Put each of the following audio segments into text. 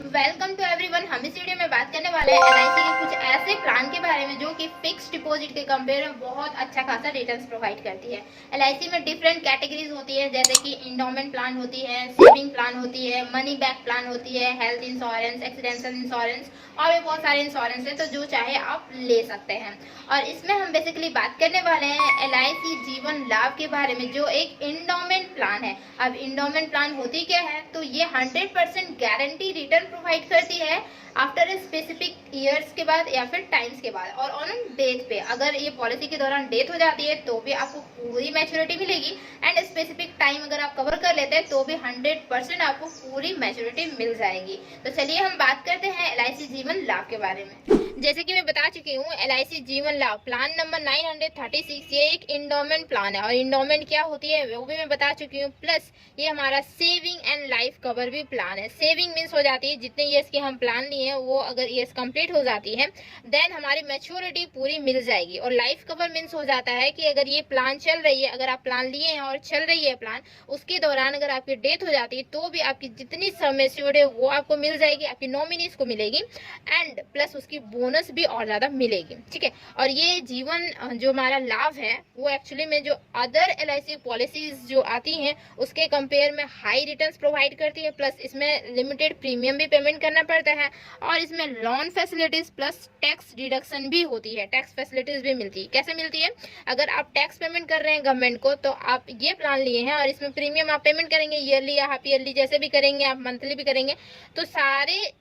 Welcome to everyone. हम इस video में बात करने वाले हैं एलआईसी के कुछ ऐसे प्लान के बारे में जो कि फिक्स डिपॉजिट के कंपेयर में बहुत अच्छा खासा रिटर्न्स प्रोवाइड करती है। एलआईसी में डिफरेंट कैटेगरीज होती है, जैसे कि इंडोमेंट प्लान होती है, सेविंग प्लान होती है, मनी बैक प्लान होती है, हेल्थ इंश्योरेंस, एक्सीडेंशियल इंश्योरेंस और भी बहुत सारे इंश्योरेंस है, तो जो चाहे आप ले सकते हैं। और इसमें हम बेसिकली बात करने वाले हैं एलआईसी जीवन लाभ के बारे में, जो एक इंडोमेंट प्लान है। अब इंडोमेंट प्लान होती क्या है, तो ये 100% गारंटी रिटर्न प्रोवाइड करती है आफ्टर ए स्पेसिफिक ईयर्स के बाद या फिर टाइम्स के बाद, और ऑन डेथ पे। अगर ये पॉलिसी के दौरान डेथ हो जाती है तो भी आपको पूरी मैच्योरिटी मिलेगी, एंड स्पेसिफिक टाइम अगर आप कवर कर लेते हैं तो भी 100% आपको पूरी मैच्योरिटी मिल जाएगी। तो चलिए हम बात करते हैं एलआईसी जीवन लाभ के बारे में। जैसे कि मैं बता चुकी हूँ, एलआईसी जीवन लाभ प्लान नंबर 936 ये एक इंडोमेंट प्लान है, और इंडोमेंट क्या होती है वो भी मैं बता चुकी हूँ। प्लस ये हमारा सेविंग एंड लाइफ कवर भी प्लान है। सेविंग मीन्स हो जाती है जितने ईयर्स के हम प्लान लिए हैं वो अगर ईयर्स कंप्लीट हो जाती है देन हमारी मैच्योरिटी पूरी मिल जाएगी। और लाइफ कवर मीन्स हो जाता है कि अगर ये प्लान चल रही है, अगर आप प्लान लिए हैं और चल रही है प्लान, उसके दौरान अगर आपकी डेथ हो जाती है तो भी आपकी जितनी सम एश्योर्ड है वो आपको मिल जाएगी, आपकी नॉमिनीज को मिलेगी, एंड प्लस उसकी बोनस भी और ज्यादा मिलेगी। ठीक है, और ये जीवन जो हमारा लाभ है वो एक्चुअली में जो अदर एलआईसी पॉलिसीज जो आती हैं उसके कंपेयर में हाई रिटर्न्स प्रोवाइड करती है। प्लस इसमें लिमिटेड प्रीमियम भी पेमेंट करना पड़ता है, और इसमें loan facilities plus tax deduction भी होती है, टैक्स फैसिलिटीज भी मिलती है। कैसे मिलती है, अगर आप टैक्स पेमेंट कर रहे हैं गवर्नमेंट को तो आप ये प्लान लिए हैं और इसमें प्रीमियम आप पेमेंट करेंगे ईयरली या हाफ ईयरली, जैसे भी करेंगे, आप मंथली भी करेंगे, तो सारे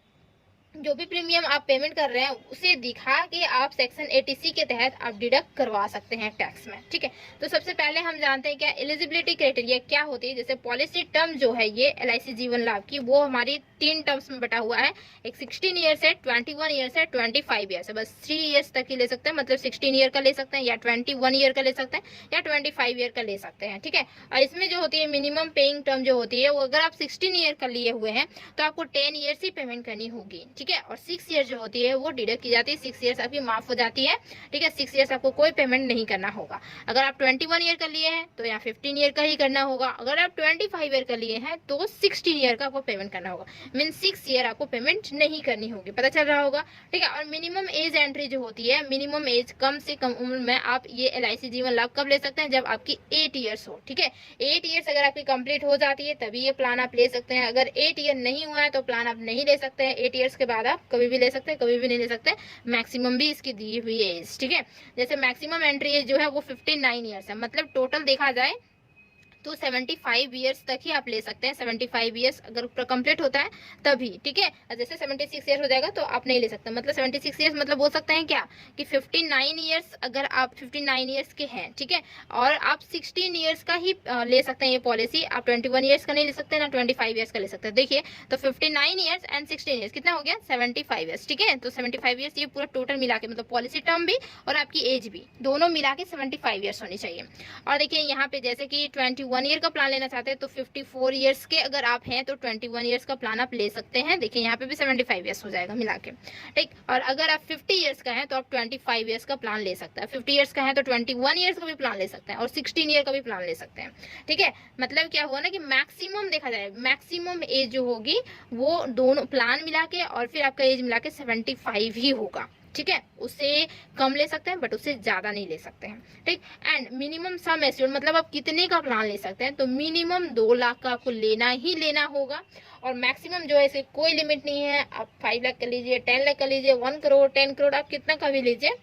जो भी प्रीमियम आप पेमेंट कर रहे हैं उसे दिखा के आप सेक्शन 80C के तहत आप डिडक्ट करवा सकते हैं टैक्स में। ठीक है, तो सबसे पहले हम जानते हैं क्या एलिजिबिलिटी क्राइटेरिया क्या होती है। जैसे पॉलिसी टर्म जो है ये एलआईसी जीवन लाभ की, वो हमारी 3 टर्म्स में बटा हुआ है। एक 16 ईयर्स है, 21 ईयर्स है, 25 ईयर्स है। बस 3 ईयर्स तक ही ले सकते हैं, मतलब 16 ईयर का ले सकते हैं या 21 ईयर का ले सकते हैं या 25 ईयर का ले सकते हैं। ठीक है, और इसमें जो होती है मिनिमम पेइंग टर्म जो होती है वो अगर आप 16 ईयर का लिए हुए हैं तो आपको 10 ईयर्स ही पेमेंट करनी होगी। ठीक है, और 6 ईयर जो होती है वो डिडक्ट की जाती है, 6 ईयर्स आपकी माफ हो जाती है। ठीक है, 6 ईयर्स आपको कोई पेमेंट नहीं करना होगा। अगर आप 21 ईयर का लिए हैं तो यहाँ 15 ईयर का ही करना होगा। अगर आप 25 ईयर का लिए हैं तो 16 ईयर का आपको पेमेंट करना होगा, मीन 6 ईयर आपको पेमेंट नहीं करनी होगी। पता चल रहा होगा। ठीक है, और मिनिमम एज एंट्री जो होती है, मिनिमम एज कम से कम उम्र में आप ये एलआईसी जीवन लाभ कब ले सकते हैं, जब आपकी 8 ईयर्स हो। ठीक है, 8 ईयर्स अगर आपकी कंप्लीट हो जाती है तभी ये प्लान आप ले सकते हैं। अगर 8 ईयर नहीं हुआ है तो प्लान आप नहीं ले सकते हैं। 8 ईयर्स के बाद आप कभी भी ले सकते हैं, कभी भी नहीं ले सकते। मैक्सिमम भी इसकी दी हुई एज। ठीक है, जैसे मैक्सिमम एंट्री एज जो है वो 59 ईयर्स है, मतलब टोटल देखा जाए तो 75 ईयर्स तक ही आप ले सकते हैं। 75 ईयर्स अगर कंप्लीट होता है तभी। ठीक है, जैसे 76 ईयर हो जाएगा तो आप नहीं ले सकते। मतलब 76 ईयर्स मतलब बोल सकते हैं क्या कि 59 ईयर्स अगर आप 59 ईयर्स के हैं, ठीक है, और आप 16 ईयर्स का ही ले सकते हैं ये पॉलिसी। आप 21 ईयर्स का नहीं ले सकते ना 25 ईयर्स का ले सकते हैं। देखिए, तो 59 ईयर्स एंड 16 ईयर्स कितना हो गया, 75 ईयर्स। ठीक है, तो 75 ईयर्स ये पूरा टोटल मिला के, मतलब पॉलिसी टर्म भी और आपकी एज भी दोनों मिला के 75 ईयर्स होनी चाहिए। और देखिए यहाँ पे जैसे कि 21 ईयर का प्लान लेना चाहते हैं तो 54 ईयर्स के अगर आप हैं तो 21 ईयर्स का प्लान आप ले सकते हैं। देखिए यहाँ पे भी 75 ईयर्स हो जाएगा मिला के। ठीक, और अगर आप 50 ईयर्स का है तो आप 25 ईयर्स का प्लान ले सकते हैं। 50 ईयर्स का है तो 21 ईयर्स का भी प्लान ले सकते हैं और 16 ईयर का भी प्लान ले सकते हैं। ठीक है, मतलब क्या हुआ ना कि मैक्सिमम देखा जाए, मैक्सिमम एज जो होगी वो दोनों प्लान मिला के और फिर आपका एज मिला के 75 ही होगा। ठीक है, उससे कम ले सकते हैं बट उससे ज्यादा नहीं ले सकते हैं। ठीक, एंड मिनिमम सम एश्योर्ड मतलब आप कितने का प्लान ले सकते हैं, तो मिनिमम 2 लाख का आपको लेना ही लेना होगा। और मैक्सिमम जो है इसे कोई लिमिट नहीं है, आप 5 लाख का लीजिए, 10 लाख का लीजिए, 1 करोड़, 10 करोड़, आप कितना का भी लीजिए,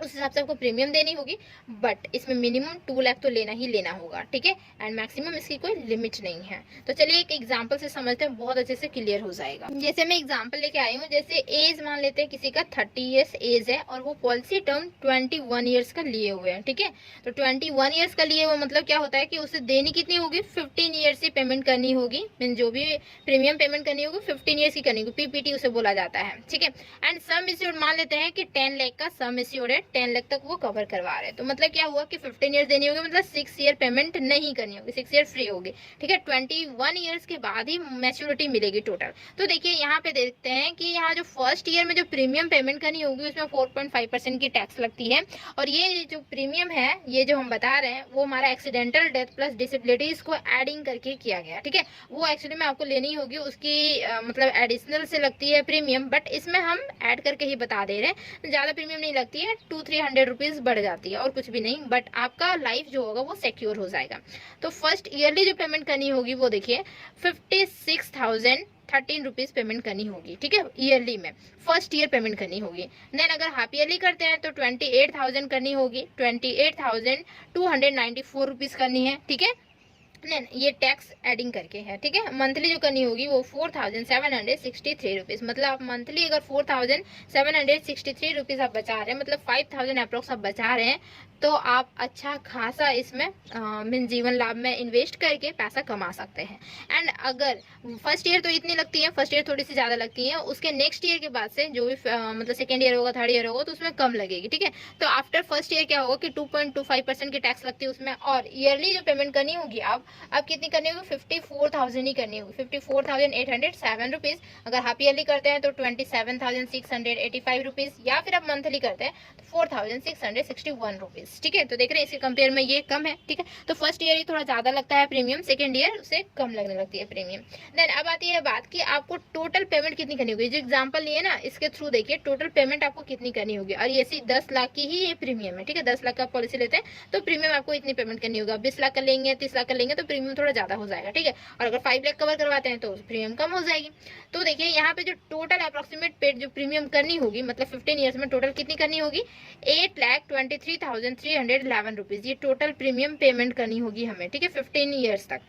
उस हिसाब से आपको प्रीमियम देनी होगी। बट इसमें मिनिमम 2 लाख तो लेना ही लेना होगा। ठीक है, एंड मैक्सिमम इसकी कोई लिमिट नहीं है। तो चलिए एक एग्जांपल से समझते हैं, बहुत अच्छे से क्लियर हो जाएगा। जैसे मैं एग्जांपल लेके आई हूँ, जैसे एज मान लेते हैं किसी का 30 ईयर्स एज है और वो पॉलिसी टर्म 21 ईयर्स का लिए हुए हैं। ठीक है, तो 21 ईयर्स का लिए हुआ मतलब क्या होता है कि उसे देनी कितनी होगी, 15 ईयर्स ही पेमेंट करनी होगी। मीन जो भी प्रीमियम पेमेंट करनी होगी 15 ईयर्स की करनी होगी, पीपीटी उसे बोला जाता है। ठीक है, एंड सम एश्योर्ड मान लेते हैं कि 10 लाख का सम एश्योर्ड है 10 लाख तक वो कवर करवा रहे हैं। तो मतलब क्या हुआ कि 15 ईयर देनी होगी, मतलब 6 ईयर पेमेंट नहीं करनी होगी, 6 ईयर फ्री होगी, ठीक है। 21 ईयर्स के बाद ही मैच्योरिटी मिलेगी टोटल। तो देखिए यहाँ पे देखते हैं कि यहाँ जो फर्स्ट ईयर में जो प्रीमियम पेमेंट करनी होगी उसमें 4.5% की टैक्स लगती है। और ये जो प्रीमियम है, ये जो हम बता रहे हैं, वो हमारा एक्सीडेंटल डेथ प्लस डिसेबिलिटीज को एडिंग करके किया गया, ठीक है। वो एक्चुअली में आपको लेनी होगी, उसकी मतलब एडिशनल से लगती है प्रीमियम, बट इसमें हम ऐड करके ही बता दे रहे हैं। ज़्यादा प्रीमियम नहीं लगती है, 200-300 रुपीज़ बढ़ जाती है और कुछ भी नहीं, बट आपका लाइफ जो होगा वो सिक्योर हो जाएगा। तो फर्स्ट ईयरली जो पेमेंट करनी होगी वो देखिए 56,013 रुपीज़ पेमेंट करनी होगी, ठीक है, ईयरली में फर्स्ट ईयर पेमेंट करनी होगी। देन अगर हाफ ईयरली करते हैं तो 28,000 करनी होगी, 28,294 रुपीज़ करनी है, ठीक है। नहीं, ये टैक्स एडिंग करके है, ठीक है। मंथली जो करनी होगी वो 4,763 रुपीज़, मतलब आप मंथली अगर 4,763 रुपीज़ आप बचा रहे हैं, मतलब 5,000 अप्रोक्स आप बचा रहे हैं, तो आप अच्छा खासा इसमें मीन जीवन लाभ में इन्वेस्ट करके पैसा कमा सकते हैं। एंड अगर फर्स्ट ईयर तो इतनी लगती है, फर्स्ट ईयर थोड़ी सी ज़्यादा लगती है, उसके नेक्स्ट ईयर के बाद से जो भी मतलब सेकेंड ईयर होगा, थर्ड ईयर होगा, तो उसमें कम लगेगी, ठीक है। तो आफ्टर फर्स्ट ईयर क्या होगा कि 2.25% की टैक्स लगती है उसमें। और ईयरली जो पेमेंट करनी होगी आप कितनी करनी होगी, 54,000 ही करनी होगी, 54,807 रुपीज़। अगर हाफ ईयरली करते हैं तो 27,685 रुपीज़, या फिर आप मंथली करते हैं तो 4,661 रुपीज़, ठीक है। तो देख रहे हैं इसके कंपेयर में ये कम है, ठीक है। तो फर्स्ट ईयर ही थोड़ा ज़्यादा लगता है प्रीमियम, सेकेंड ईयर उससे कम लगने लगती है प्रीमियम। देन अब आती है बात कि आपको टोटल पेमेंट कितनी करनी होगी। जो एग्जाम्पल लिए ना, इसके थ्रू देखिए टोटल पेमेंट आपको कितनी करनी होगी। और ये 10 लाख की ही ये प्रीमियम है, ठीक है। 10 लाख का पॉलिसी लेते हैं तो प्रीमियम आपको इतनी पेमेंट करनी होगा। 20 लाख का लेंगे, 30 लाख का लेंगे तो प्रीमियम थोड़ा ज़्यादा हो जाएगा, ठीक है। और अगर 5 लाख कवर करवाते हैं तो प्रीमियम कम हो जाएगी। तो देखिए यहाँ पे जो टोटल अप्रोक्सीमेट पेड जो प्रीमियम करनी होगी, मतलब 15 ईयर्स में टोटल कितनी करनी होगी, 8,23,311 रुपीज़ ये टोटल प्रीमियम पेमेंट करनी होगी हमें, ठीक है, 15 ईयर्स तक,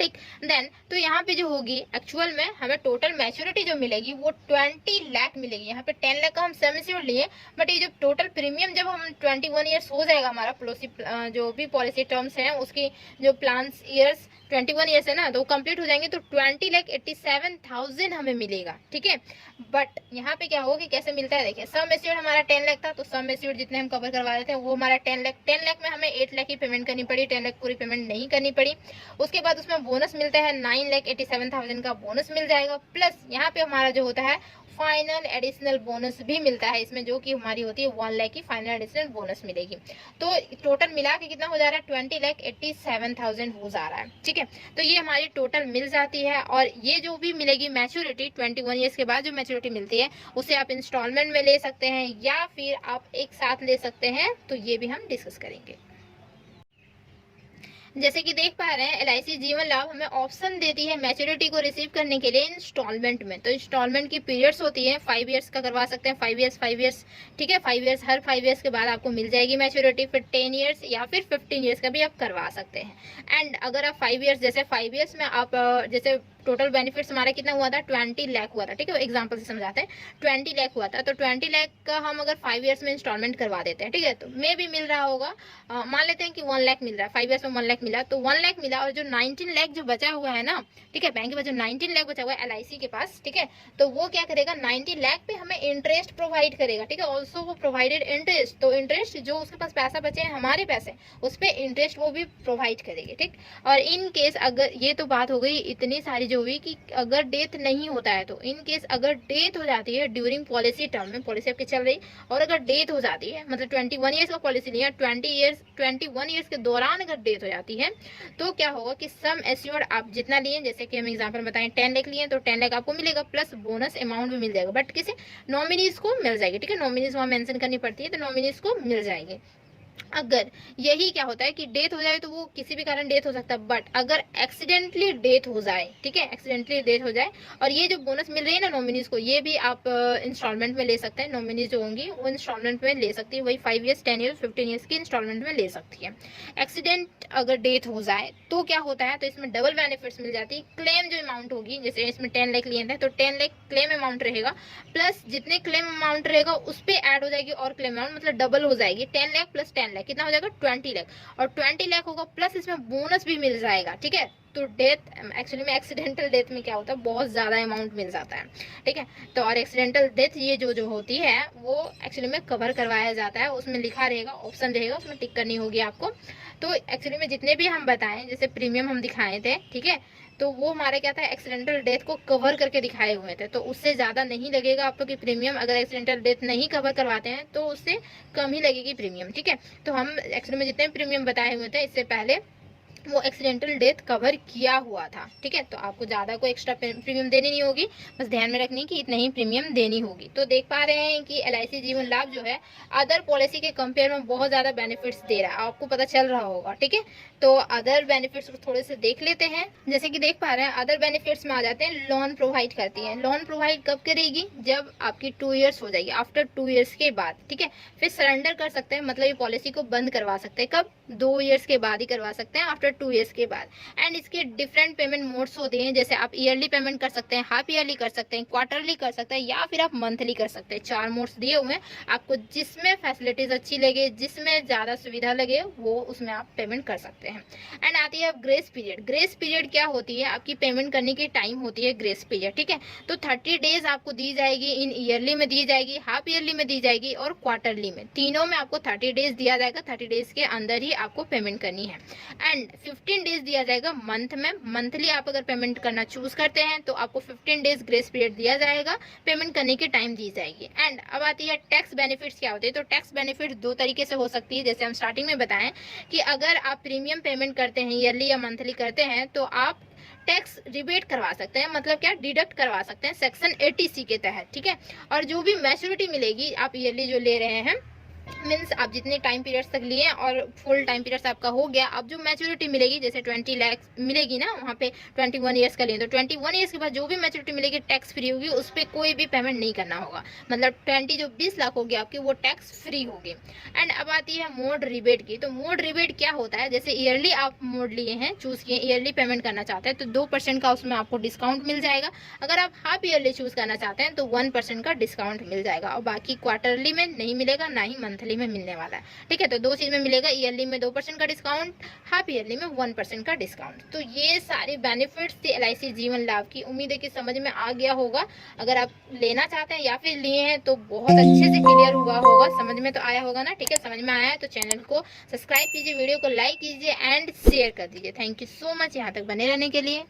ठीक। देन तो यहाँ पे जो होगी एक्चुअल में हमें टोटल मैच्योरिटी जो मिलेगी वो 20 लाख मिलेगी। यहाँ पे 10 लाख का हम सेम एश्योर्ड लिए, बट ये जो टोटल प्रीमियम जब हम 21 ईयर्स हो जाएगा हमारा पॉलिसी, जो भी पॉलिसी टर्म्स हैं उसकी जो प्लान ईयर्स 21 ईयर्स है ना, तो वो कंप्लीट हो जाएंगे तो 20,87,000 हमें मिलेगा, ठीक है। बट यहाँ पे क्या होगा कि कैसे मिलता है, देखिए सम एश्योर्ड हमारा 10 लाख था, तो सम एश्योर्ड जितने हम कवर करवा रहे थे वो हमारा 10 लाख में हमें 8 लाख की पेमेंट करनी पड़ी, 10 लाख पूरी पेमेंट नहीं करनी पड़ी। उसके बाद उसमें बोनस मिलता है 9,87,000 का बोनस मिल जाएगा, प्लस यहाँ पे हमारा जो होता है फाइनल एडिशनल बोनस भी मिलता है इसमें, जो कि हमारी होती है 1 लाख की फाइनल एडिशनल बोनस मिलेगी। तो टोटल मिला के कितना हो जा रहा है, 20,87,000 हो जा रहा है, ठीक है। तो ये हमारी टोटल मिल जाती है। और ये जो भी मिलेगी मैच्योरिटी 21 ईयर्स के बाद जो मैच्योरिटी मिलती है उसे आप इंस्टॉलमेंट में ले सकते हैं या फिर आप एक साथ ले सकते हैं, तो ये भी हम डिस्कस करेंगे। जैसे कि देख पा रहे हैं LIC जीवन लाभ हमें ऑप्शन देती है मैच्योरिटी को रिसीव करने के लिए इंस्टॉलमेंट में। तो इंस्टॉलमेंट की पीरियड्स होती है, 5 ईयर्स का करवा सकते हैं, 5 ईयर्स, ठीक है। 5 ईयर्स, हर 5 ईयर्स के बाद आपको मिल जाएगी मैच्योरिटी, फिर 10 ईयर्स या फिर 15 ईयर्स का भी आप करवा सकते हैं। एंड अगर आप 5 ईयर्स, जैसे 5 ईयर्स में आप जैसे टोटल बेनिफिट्स हमारा कितना हुआ था, 20 लाख हुआ था, ठीक है। एग्जाम्पल से समझाते हैं, 20 लाख हुआ था, तो 20 लाख का हम अगर 5 ईयर्स में इंस्टॉलमेंट करवा देते हैं, ठीक है, तो मे भी मिल रहा होगा, मान लेते हैं कि 1 लाख मिल रहा है, 5 ईयर्स में 1 लाख मिला, तो 1 लाख मिला और जो 19 लाख जो बचा हुआ है ना, ठीक है, बैंक के पास जो 19 लाख बचा हुआ है LIC के पास, ठीक है, तो वो क्या करेगा, 90 लाख पे हमें इंटरेस्ट प्रोवाइड करेगा, ठीक है। ऑल्सो वो प्रोवाइडेड इंटरेस्ट, तो इंटरेस्ट जो उसके पास पैसा बचे हैं हमारे पैसे, उस पर इंटरेस्ट वो भी प्रोवाइड करेगी, ठीक। और इन केस अगर, ये तो बात हो गई इतनी सारी जो हुई कि अगर डेथ नहीं होता है, तो इन केस अगर डेथ हो जाती है ड्यूरिंग पॉलिसी टर्म में, पॉलिसी आपकी चल रही, और अगर डेथ हो जाती है, मतलब 21 ईयर्स का पॉलिसी लिया, 21 ईयर्स के दौरान अगर डेथ हो जाती है, तो क्या होगा कि सम एश्योर्ड आप जितना लिए, जैसे कि हम एग्जांपल बताएं 10 लाख लिए तो 10 लाख आपको मिलेगा, प्लस बोनस अमाउंट भी मिल जाएगा, बट किसी नॉमिनीज को मिल जाएगी, ठीक है। नॉमिनीज वहाँ मेंशन करनी पड़ती है, तो नॉमिनीज को मिल जाएगी। अगर यही क्या होता है कि डेथ हो जाए तो वो किसी भी कारण डेथ हो सकता है, बट अगर एक्सीडेंटली डेथ हो जाए, ठीक है, एक्सीडेंटली डेथ हो जाए, और ये जो बोनस मिल रही है ना नॉमिनीज को, ये भी आप इंस्टॉलमेंट में ले सकते हैं। नॉमिनीज जो होंगी वो इंस्टॉलमेंट में ले सकती है, वही 5 ईयर्स, 10 ईयर्स, 15 ईयर्स की इंस्टॉलमेंट में ले सकती है। एक्सीडेंट अगर डेथ हो जाए तो क्या होता है, तो इसमें डबल बेनिफिट्स मिल जाती है। क्लेम जो अमाउंट होगी, जैसे इसमें 10 लाख लिए थे तो 10 लाख क्लेम अमाउंट रहेगा, प्लस जितने क्लेम अमाउंट रहेगा उस पर ऐड हो जाएगी और क्लेम अमाउंट, मतलब डबल हो जाएगी, 10 लाख प्लस 10 10 लाख, कितना हो जाएगा 20 लाख, और 20 लाख होगा प्लस इसमें बोनस भी मिल जाएगा, ठीक है। तो डेथ एक्चुअली में एक्सीडेंटल डेथ में क्या होता है, बहुत ज़्यादा अमाउंट मिल जाता है, ठीक है। तो और एक्सीडेंटल डेथ ये जो होती है वो एक्चुअली में कवर करवाया जाता है, उसमें लिखा रहेगा, ऑप्शन रहेगा, उसमें टिक करनी होगी आपको। तो एक्चुअली में जितने भी हम बताएं, जैसे प्रीमियम हम दिखाए थे, ठीक है, तो वो हमारे क्या था, एक्सीडेंटल डेथ को कवर करके दिखाए हुए थे, तो उससे ज़्यादा नहीं लगेगा आपको कि प्रीमियम। अगर एक्सीडेंटल डेथ नहीं कवर करवाते हैं तो उससे कम ही लगेगी प्रीमियम, ठीक है। तो हम एक्चुअली में जितने प्रीमियम बताए हुए थे इससे पहले वो एक्सीडेंटल डेथ कवर किया हुआ था, ठीक है। तो आपको ज़्यादा कोई एक्स्ट्रा प्रीमियम देनी नहीं होगी, बस ध्यान में रखनी कि इतना ही प्रीमियम देनी होगी। तो देख पा रहे हैं कि LIC जीवन लाभ जो है अदर पॉलिसी के कंपेयर में बहुत ज़्यादा बेनिफिट्स दे रहा है, आपको पता चल रहा होगा, ठीक है। तो अदर बेनिफिट्स को थोड़े से देख लेते हैं। जैसे कि देख पा रहे हैं अदर बेनिफिट्स में आ जाते हैं, लोन प्रोवाइड करती है। लोन प्रोवाइड कब करेगी, जब आपकी 2 ईयर्स हो जाएगी, आफ्टर 2 ईयर्स के बाद, ठीक है। फिर सरेंडर कर सकते हैं, मतलब ये पॉलिसी को बंद करवा सकते हैं, कब, 2 ईयर्स के बाद ही करवा सकते हैं, आफ्टर 2 ईयर्स के बाद। एंड इसके डिफरेंट पेमेंट मोड्स होते हैं, जैसे आप ईयरली पेमेंट कर सकते हैं, हाफ ईयरली कर सकते हैं, क्वार्टरली कर सकते हैं, या फिर आप मंथली कर सकते हैं। 4 मोड्स दिए हुए हैं, आपको जिसमें फैसिलिटीज अच्छी लगे, जिसमें ज़्यादा सुविधा लगे, वो उसमें आप पेमेंट कर सकते हैं। एंड आती है अब ग्रेस पीरियड। ग्रेस पीरियड क्या होती है, आपकी पेमेंट करने की टाइम होती है ग्रेस पीरियड, ठीक है। तो 30 डेज आपको दी जाएगी, इन ईयरली में दी जाएगी, हाफ ईयरली में दी जाएगी और क्वार्टरली में, तीनों में आपको 30 डेज दिया जाएगा। 30 डेज के अंदर ही आपको पेमेंट करनी है। एंड 15 डेज दिया जाएगा मंथ में। मंथली आप अगर पेमेंट करना चूज करते हैं तो आपको 15 डेज ग्रेस पीरियड दिया जाएगा, पेमेंट करने की टाइम दी जाएगी। एंड अब आती है टैक्स बेनिफिट्स क्या होते हैं। तो टैक्स बेनिफिट 2 तरीके से हो सकती है, जैसे हम स्टार्टिंग में बताएं कि अगर आप प्रीमियम पेमेंट करते हैं, ईयरली या मंथली करते हैं, तो आप टैक्स रिबेट करवा सकते हैं, मतलब क्या, डिडक्ट करवा सकते हैं सेक्शन 80C के तहत, ठीक है। और जो भी मैच्योरिटी मिलेगी आप ईयरली जो ले रहे हैं, मीन्स आप जितने टाइम पीरियड्स तक लिए और फुल टाइम पीरियड्स आपका हो गया, अब जो मैच्योरिटी मिलेगी, जैसे 20 लाख मिलेगी ना, वहाँ पे 21 ईयर्स का लिए, तो 21 ईयर्स के बाद जो भी मैच्योरिटी मिलेगी टैक्स फ्री होगी, उस पर कोई भी पेमेंट नहीं करना होगा। मतलब 20 लाख होगी आपकी, वो टैक्स फ्री होगी। एंड अब आती है मोड रिबेट की। तो मोड रिबेट क्या होता है, जैसे ईयरली आप मोड लिए हैं, चूज किए, ईयरली पेमेंट करना चाहते हैं, तो 2% का उसमें आपको डिस्काउंट मिल जाएगा। अगर आप हाफ ईयरली चूज करना चाहते हैं तो 1% का डिस्काउंट मिल जाएगा, और बाकी क्वार्टरली में नहीं मिलेगा, ना ही मंथली में मिलने वाला है, ठीक है। तो 2 चीज में मिलेगा, ईयरली में 2% का डिस्काउंट, हाफ ईयरली में 1% का डिस्काउंट। तो ये सारे बेनिफिट्स थे LIC जीवन लाभ की। उम्मीद है कि समझ में आ गया होगा। अगर आप लेना चाहते हैं या फिर लिए हैं तो बहुत अच्छे से क्लियर हुआ होगा, समझ में तो आया होगा ना, ठीक है। समझ में आया है तो चैनल को सब्सक्राइब कीजिए, वीडियो को लाइक कीजिए एंड शेयर कर दीजिए। थैंक यू सो मच यहाँ तक बने रहने के लिए।